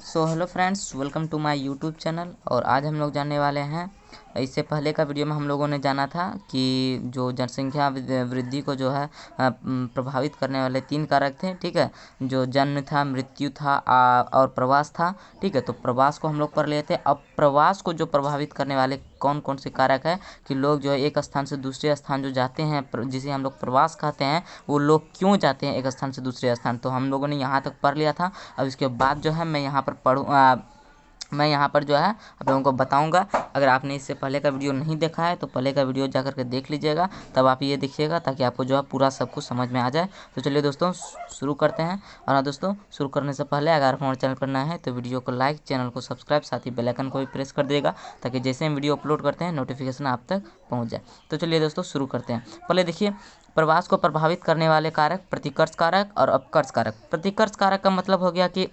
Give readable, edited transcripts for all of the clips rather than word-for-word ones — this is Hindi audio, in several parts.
So hello friends, welcome to my YouTube channel. और आज हम लोग जानने वाले हैं, इससे पहले का वीडियो में हम लोगों ने जाना था कि जो जनसंख्या वृद्धि को जो है प्रभावित करने वाले 3 कारक थे। ठीक है, जो जन्म था, मृत्यु था और प्रवास था। ठीक है, तो प्रवास को हम लोग पढ़ लिए थे। अब प्रवास को जो प्रभावित करने वाले कौन कौन से कारक है कि लोग जो है एक स्थान से दूसरे स्थान जो जाते हैं, जिसे हम लोग प्रवास कहते हैं, वो लोग क्यों जाते हैं एक स्थान से दूसरे स्थान, तो हम लोगों ने यहाँ तक पढ़ लिया था। अब इसके बाद जो है मैं यहाँ पर जो है आप लोगों को बताऊंगा। अगर आपने इससे पहले का वीडियो नहीं देखा है तो पहले का वीडियो जाकर के देख लीजिएगा, तब आप ये देखिएगा ताकि आपको जो है पूरा सब कुछ समझ में आ जाए। तो चलिए दोस्तों शुरू करते हैं। और हाँ दोस्तों, शुरू करने से पहले अगर आप हमारे चैनल पर नए हैं तो वीडियो को लाइक, चैनल को सब्सक्राइब, साथ ही बेल आइकन को भी प्रेस कर देगा ताकि जैसे हम वीडियो अपलोड करते हैं नोटिफिकेशन आप तक पहुँच जाए। तो चलिए दोस्तों शुरू करते हैं। पहले देखिए, प्रवास को प्रभावित करने वाले कारक प्रतिकर्ष कारक और अपकर्ष कारक। प्रतिकर्ष कारक का मतलब हो गया कि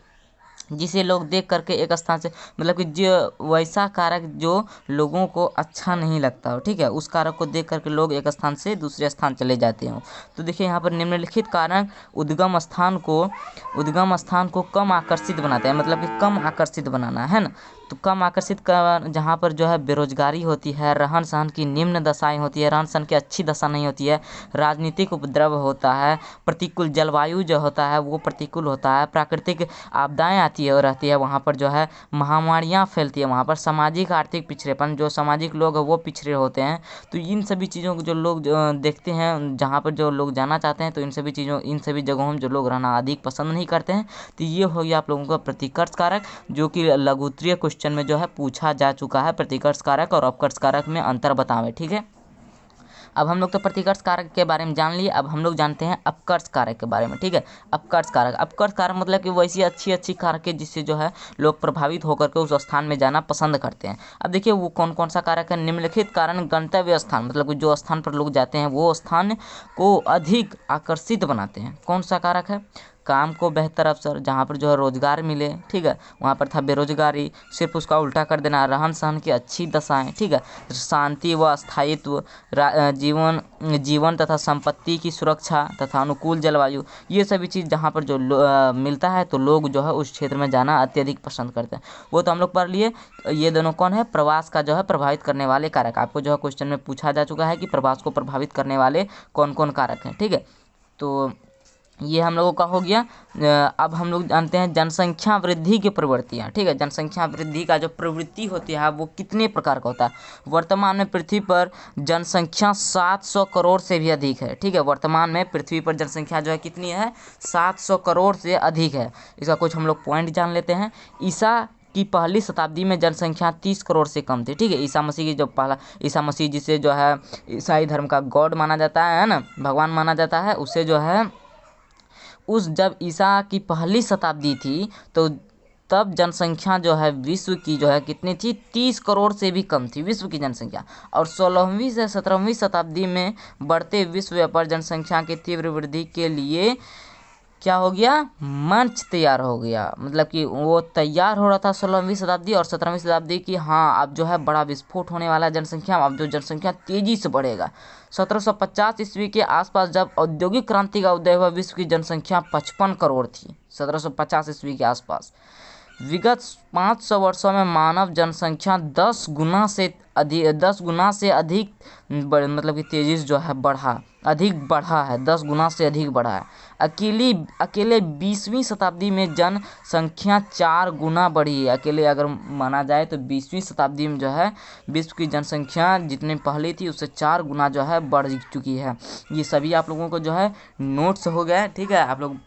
जिसे लोग देख करके एक स्थान से, मतलब कि जो वैसा कारक जो लोगों को अच्छा नहीं लगता हो, ठीक है, उस कारक को देख करके लोग एक स्थान से दूसरे स्थान चले जाते हो। तो देखिए यहाँ पर निम्नलिखित कारक उद्गम स्थान को कम आकर्षित बनाते हैं, मतलब कि कम आकर्षित बनाना है ना। तो कम आकर्षित का जहाँ पर जो है बेरोजगारी होती है, रहन सहन की निम्न दशाएं होती है, रहन सहन की अच्छी दशा नहीं होती है, राजनीतिक उपद्रव होता है, प्रतिकूल जलवायु जो होता है वो प्रतिकूल होता है, प्राकृतिक आपदाएं आती है और रहती है, वहाँ पर जो है महामारियाँ फैलती है, वहाँ पर सामाजिक आर्थिक पिछड़ेपन, जो सामाजिक लोग हैं वो पिछड़े होते हैं। तो इन सभी चीज़ों को जो लोग देखते हैं, जहाँ पर जो लोग जाना चाहते हैं, तो इन सभी जगहों में जो लोग रहना अधिक पसंद नहीं करते हैं। तो ये हो गया आप लोगों का प्रतिकर्ष कारक, जो कि लघुत्तरीय क्वेश्चन में जो है पूछा जा चुका है। प्रतिकर्ष कारक और अपकर्ष कारक में अंतर बतावें। ठीक है, अब हम लोग तो प्रतिकर्ष कारक के बारे में जान लिए, अब हम लोग जानते हैं अपकर्ष कारक के बारे में। ठीक है, अपकर्ष कारक मतलब कि वैसी अच्छी कारक है जिससे जो है लोग प्रभावित होकर के उस स्थान में जाना पसंद करते हैं। अब देखिए वो कौन कौन सा कारक है। निम्नलिखित कारण गंतव्य स्थान, मतलब कि जो स्थान पर लोग जाते हैं वो स्थान को अधिक आकर्षित बनाते हैं। कौन सा कारक है? काम को बेहतर अवसर, जहाँ पर जो है रोजगार मिले। ठीक है, वहाँ पर था बेरोजगारी, सिर्फ उसका उल्टा कर देना। रहन सहन की अच्छी दशाएं, ठीक है, शांति व स्थायित्व, जीवन तथा संपत्ति की सुरक्षा तथा अनुकूल जलवायु, ये सभी चीज़ जहाँ पर जो मिलता है तो लोग जो है उस क्षेत्र में जाना अत्यधिक पसंद करते हैं। वो तो हम लोग पढ़ लिए। ये दोनों कौन है? प्रवास का जो है प्रभावित करने वाले कारक। आपको जो है क्वेश्चन में पूछा जा चुका है कि प्रवास को प्रभावित करने वाले कौन कौन कारक हैं। ठीक है, तो ये हम लोगों का हो गया। अब हम लोग जानते हैं जनसंख्या वृद्धि की प्रवृत्तियाँ। ठीक है, जनसंख्या वृद्धि का जो प्रवृत्ति होती है वो कितने प्रकार का होता है। वर्तमान में पृथ्वी पर जनसंख्या 700 करोड़ से भी अधिक है। ठीक है, वर्तमान में पृथ्वी पर जनसंख्या जो है कितनी है? 700 करोड़ से अधिक है। इसका कुछ हम लोग पॉइंट जान लेते हैं। ईसा की पहली शताब्दी में जनसंख्या 30 करोड़ से कम थी। ठीक है, ईसा मसीह की जो पहला, ईसा मसीह जिसे जो है ईसाई धर्म का गॉड माना जाता है ना, भगवान माना जाता है, उसे जो है जब ईसा की पहली शताब्दी थी तो तब जनसंख्या जो है विश्व की जो है कितनी थी? 30 करोड़ से भी कम थी विश्व की जनसंख्या। और 16वीं से 17वीं शताब्दी में बढ़ते विश्व व्यापार जनसंख्या की तीव्र वृद्धि के लिए क्या हो गया? मंच तैयार हो गया। मतलब कि वो तैयार हो रहा था 16वीं शताब्दी और 17वीं शताब्दी की, हाँ अब जो है बड़ा विस्फोट होने वाला है जनसंख्या। अब जो जनसंख्या तेजी से बढ़ेगा। 1750 ईस्वी के आसपास जब औद्योगिक क्रांति का उदय हुआ, विश्व की जनसंख्या 55 करोड़ थी 1750 ईस्वी के आसपास। विगत 500 वर्षों में मानव जनसंख्या 10 गुना से अधिक मतलब कि तेजी से जो है अधिक बढ़ा है। 10 गुना से अधिक बढ़ा है। अकेले 20वीं शताब्दी में जनसंख्या 4 गुना बढ़ी है। अकेले अगर माना जाए तो 20वीं शताब्दी में जो है विश्व की जनसंख्या जितनी पहले थी उससे 4 गुना जो है बढ़ चुकी है। ये सभी आप लोगों को जो है नोट्स हो गया है। ठीक है, आप लोग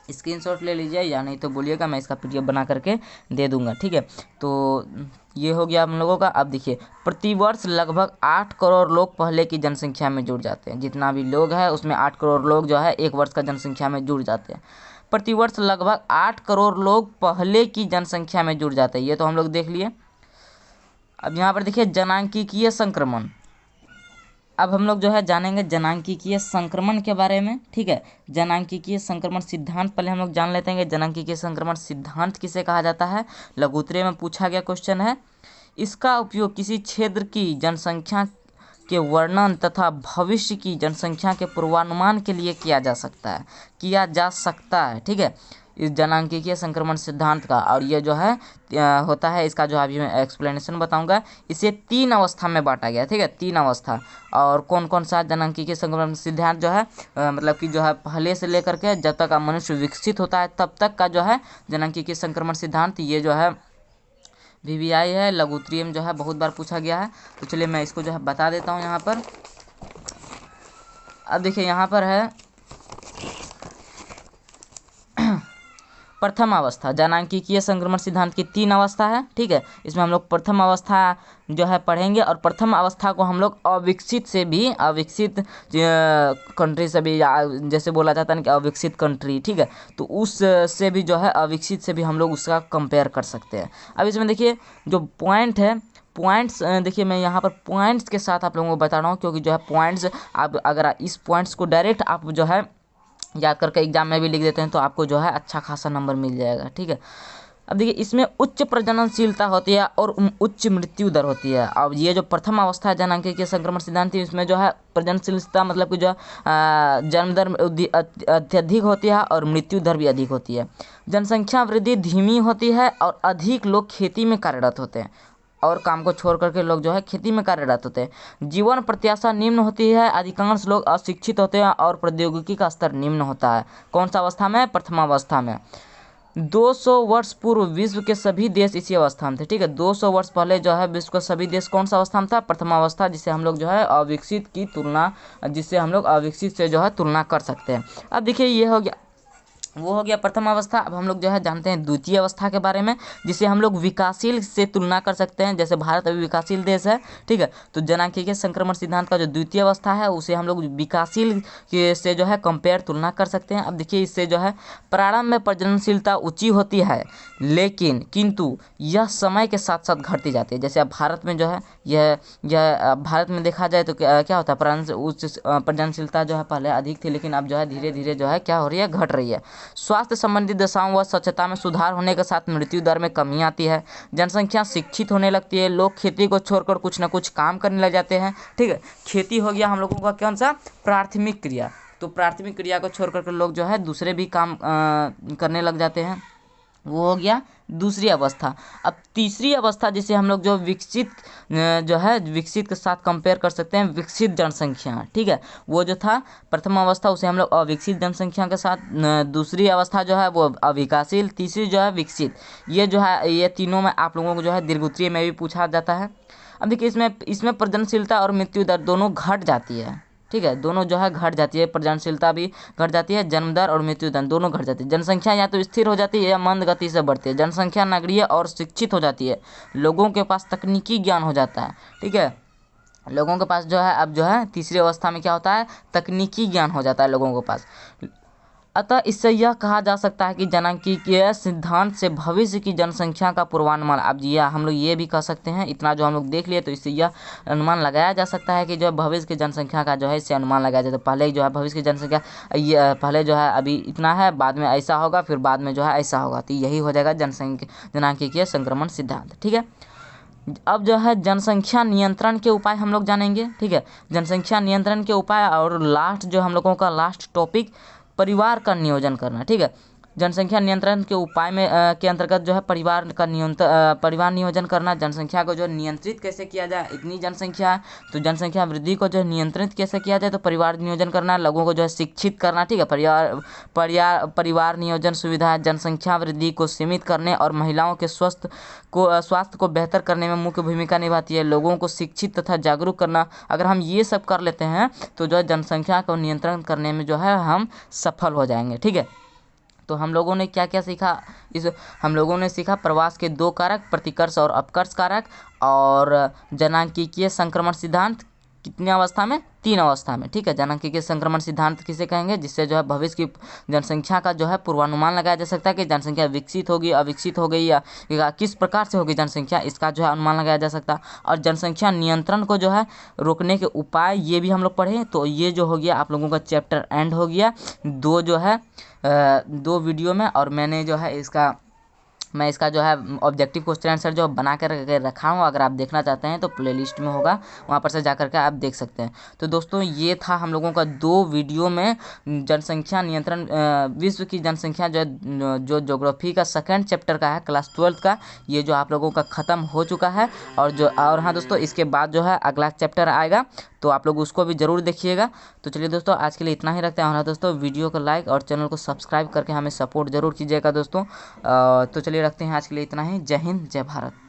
स्क्रीनशॉट ले लीजिए, या नहीं तो बोलिएगा, मैं इसका पीडीएफ बना करके दे दूंगा। ठीक है, तो ये हो गया हम लोगों का। अब देखिए, प्रतिवर्ष लगभग 8 करोड़ लोग पहले की जनसंख्या में जुड़ जाते हैं। जितना भी लोग हैं उसमें 8 करोड़ लोग जो है एक वर्ष का जनसंख्या में जुड़ जाते हैं। प्रतिवर्ष लगभग 8 करोड़ लोग पहले की जनसंख्या में जुड़ जाते हैं। ये तो हम लोग देख लिए। अब यहाँ पर देखिए जनांकीय संक्रमण। अब हम लोग जो है जानेंगे जनांकीय संक्रमण के बारे में। ठीक है, जनांकीय संक्रमण सिद्धांत पहले हम लोग जान लेते हैं कि जनांकीय संक्रमण सिद्धांत किसे कहा जाता है। लघुत्तरीय में पूछा गया क्वेश्चन है। इसका उपयोग किसी क्षेत्र की जनसंख्या के वर्णन तथा भविष्य की जनसंख्या के पूर्वानुमान के लिए किया जा सकता है। ठीक है, इस जनांकीय संक्रमण सिद्धांत का, और ये जो है होता है, इसका जो अभी मैं एक्सप्लेनेशन बताऊंगा। इसे 3 अवस्था में बांटा गया, ठीक है, 3 अवस्था। और कौन कौन सा जनांकीय संक्रमण सिद्धांत जो है मतलब कि जो है पहले से लेकर के जब तक मनुष्य विकसित होता है तब तक का जो है जनांकीय संक्रमण सिद्धांत, ये जो है VVI है, लघुत्तरीय में जो है बहुत बार पूछा गया है। तो चलिए मैं इसको जो है बता देता हूँ यहाँ पर। अब देखिए यहाँ पर है प्रथम अवस्था। जनांकीय संक्रमण सिद्धांत की 3 अवस्था है, ठीक है। इसमें हम लोग प्रथम अवस्था जो है पढ़ेंगे, और प्रथम अवस्था को हम लोग अविकसित से भी, अविकसित कंट्री से भी, जैसे बोला जाता है ना कि अविकसित कंट्री, ठीक है, तो उस से भी जो है अविकसित से भी हम लोग उसका कंपेयर कर सकते हैं। अब इसमें देखिए जो पॉइंट है, पॉइंट्स देखिए मैं यहाँ पर पॉइंट्स के साथ आप लोगों को बता रहा हूँ, क्योंकि जो है पॉइंट्स आप अगर इस पॉइंट्स को डायरेक्ट आप जो है याद करके एग्जाम में भी लिख देते हैं तो आपको जो है अच्छा खासा नंबर मिल जाएगा, ठीक है। अब देखिए इसमें उच्च प्रजननशीलता होती है और उच्च मृत्यु दर होती है। अब ये जो प्रथम अवस्था है जनांकीय संक्रमण सिद्धांत, इसमें जो है प्रजननशीलता मतलब कि जो जन्म दर अत्यधिक होती है और मृत्यु दर भी अधिक होती है। जनसंख्या वृद्धि धीमी होती है और अधिक लोग खेती में कार्यरत होते हैं, और काम को छोड़ करके लोग जो है खेती में कार्यरत होते हैं। जीवन प्रत्याशा निम्न होती है, अधिकांश लोग अशिक्षित होते हैं और प्रौद्योगिकी का स्तर निम्न होता है। कौन सा अवस्था में? प्रथम अवस्था में। 200 वर्ष पूर्व विश्व के सभी देश इसी अवस्था में थे, ठीक है। 200 वर्ष पहले जो है विश्व का सभी देश कौन सा अवस्था में था? प्रथम अवस्था, जिसे हम लोग जो है अविकसित की तुलना, जिससे हम लोग अविकसित से जो है तुलना कर सकते हैं। अब देखिए ये हो गया, वो हो गया प्रथम अवस्था। अब हम लोग जो है जानते हैं द्वितीय अवस्था के बारे में, जिसे हम लोग विकासशील से तुलना कर सकते हैं। जैसे भारत अभी विकासशील देश है, ठीक है, तो जनांकीय संक्रमण सिद्धांत का जो द्वितीय अवस्था है उसे हम लोग विकासशील के से जो है कंपेयर तुलना कर सकते हैं। अब देखिए इससे जो है प्रारंभ में प्रजननशीलता ऊँची होती है, लेकिन किंतु यह समय के साथ साथ घटती जाती है। जैसे अब भारत में जो है यह भारत में देखा जाए तो क्या होता है, प्रजननशीलता जो है पहले अधिक थी, लेकिन अब जो है धीरे धीरे जो है क्या हो रही है, घट रही है। स्वास्थ्य संबंधी दशाओं व स्वच्छता में सुधार होने के साथ मृत्यु दर में कमी आती है। जनसंख्या शिक्षित होने लगती है, लोग खेती को छोड़कर कुछ न कुछ काम करने लग जाते हैं, ठीक है। खेती हो गया हम लोगों का कौन सा? प्राथमिक क्रिया। तो प्राथमिक क्रिया को छोड़ करके लोग जो है दूसरे भी काम करने लग जाते हैं, वो हो गया दूसरी अवस्था। अब तीसरी अवस्था जिसे हम लोग जो विकसित जो है विकसित के साथ कंपेयर कर सकते हैं, विकसित जनसंख्या, ठीक है। वो जो था प्रथम अवस्था उसे हम लोग अविकसित जनसंख्या के साथ, दूसरी अवस्था जो है वो अविकासशील, तीसरी जो है विकसित। ये जो है ये तीनों में आप लोगों को जो है दीर्घोत्तरीय में भी पूछा जाता है। अब देखिए इसमें प्रजननशीलता और मृत्यु दर दोनों घट जाती है, ठीक है, दोनों जो है घट जाती है। प्रजननशीलता भी घट जाती है, जन्म दर और मृत्यु दर दोनों घट जाती है। जनसंख्या या तो स्थिर हो जाती है या मंद गति से बढ़ती है। जनसंख्या नगरीय और शिक्षित हो जाती है, लोगों के पास तकनीकी ज्ञान हो जाता है, ठीक है। लोगों के पास जो है अब जो है तीसरी अवस्था में क्या होता है, तकनीकी ज्ञान हो जाता है लोगों के पास। अतः इससे यह कहा जा सकता है कि जनांकीय सिद्धांत से भविष्य की जनसंख्या का पूर्वानुमान, अब ये हम लोग ये भी कह सकते हैं, इतना जो हम लोग देख लिए तो इससे यह अनुमान लगाया जा सकता है कि जो भविष्य की जनसंख्या का जो है इससे अनुमान लगाया जाता है। पहले जो है भविष्य की जनसंख्या ये पहले जो है अभी इतना है, बाद में ऐसा होगा, फिर बाद में जो है ऐसा होगा, तो यही हो जाएगा जनांकीय संक्रमण सिद्धांत, ठीक है। अब जो है जनसंख्या नियंत्रण के उपाय हम लोग जानेंगे, ठीक है। जनसंख्या नियंत्रण के उपाय, और लास्ट जो हम लोगों का लास्ट टॉपिक परिवार का नियोजन करना, ठीक है। जनसंख्या नियंत्रण के उपाय में के अंतर्गत जो है परिवार नियोजन करना, जनसंख्या को जो नियंत्रित कैसे किया जाए, इतनी जनसंख्या है तो जनसंख्या वृद्धि को जो नियंत्रित कैसे किया जाए, तो परिवार नियोजन करना, लोगों को जो है शिक्षित करना, ठीक है। परिवार नियोजन सुविधा जनसंख्या वृद्धि को सीमित करने और महिलाओं के स्वास्थ्य को बेहतर करने में मुख्य भूमिका निभाती है। लोगों को शिक्षित तथा जागरूक करना, अगर हम ये सब कर लेते हैं तो जो है जनसंख्या को नियंत्रण करने में जो है हम सफल हो जाएंगे, ठीक है। तो हम लोगों ने क्या क्या सीखा, हम लोगों ने सीखा प्रवास के 2 कारक, प्रतिकर्ष और अपकर्ष कारक, और जनांकीय संक्रमण सिद्धांत कितनी अवस्था में? 3 अवस्था में, ठीक है। जनांकीय संक्रमण सिद्धांत किसे कहेंगे? जिससे जो है भविष्य की जनसंख्या का जो है पूर्वानुमान लगाया जा सकता है कि जनसंख्या विकसित होगी, अविकसित हो गई, या किस प्रकार से होगी जनसंख्या, इसका जो है अनुमान लगाया जा सकता है। और जनसंख्या नियंत्रण को जो है रोकने के उपाय, ये भी हम लोग पढ़े। तो ये जो हो गया आप लोगों का चैप्टर एंड हो गया, 2 जो है 2 वीडियो में, और मैंने जो है इसका मैं इसका जो है ऑब्जेक्टिव क्वेश्चन आंसर जो बना कर रखा हूँ, अगर आप देखना चाहते हैं तो प्लेलिस्ट में होगा, वहाँ पर से जा कर के आप देख सकते हैं। तो दोस्तों ये था हम लोगों का 2 वीडियो में जनसंख्या नियंत्रण, विश्व की जनसंख्या जो ज्योग्राफी का सेकंड चैप्टर का है क्लास 12 का, ये जो आप लोगों का ख़त्म हो चुका है। और हाँ दोस्तों, इसके बाद जो है अगला चैप्टर आएगा, तो आप लोग उसको भी ज़रूर देखिएगा। तो चलिए दोस्तों, आज के लिए इतना ही रखते हैं। और हाँ दोस्तों, वीडियो को लाइक और चैनल को सब्सक्राइब करके हमें सपोर्ट जरूर कीजिएगा दोस्तों। तो चलिए रखते हैं आज के लिए इतना ही। जय हिंद, जय भारत।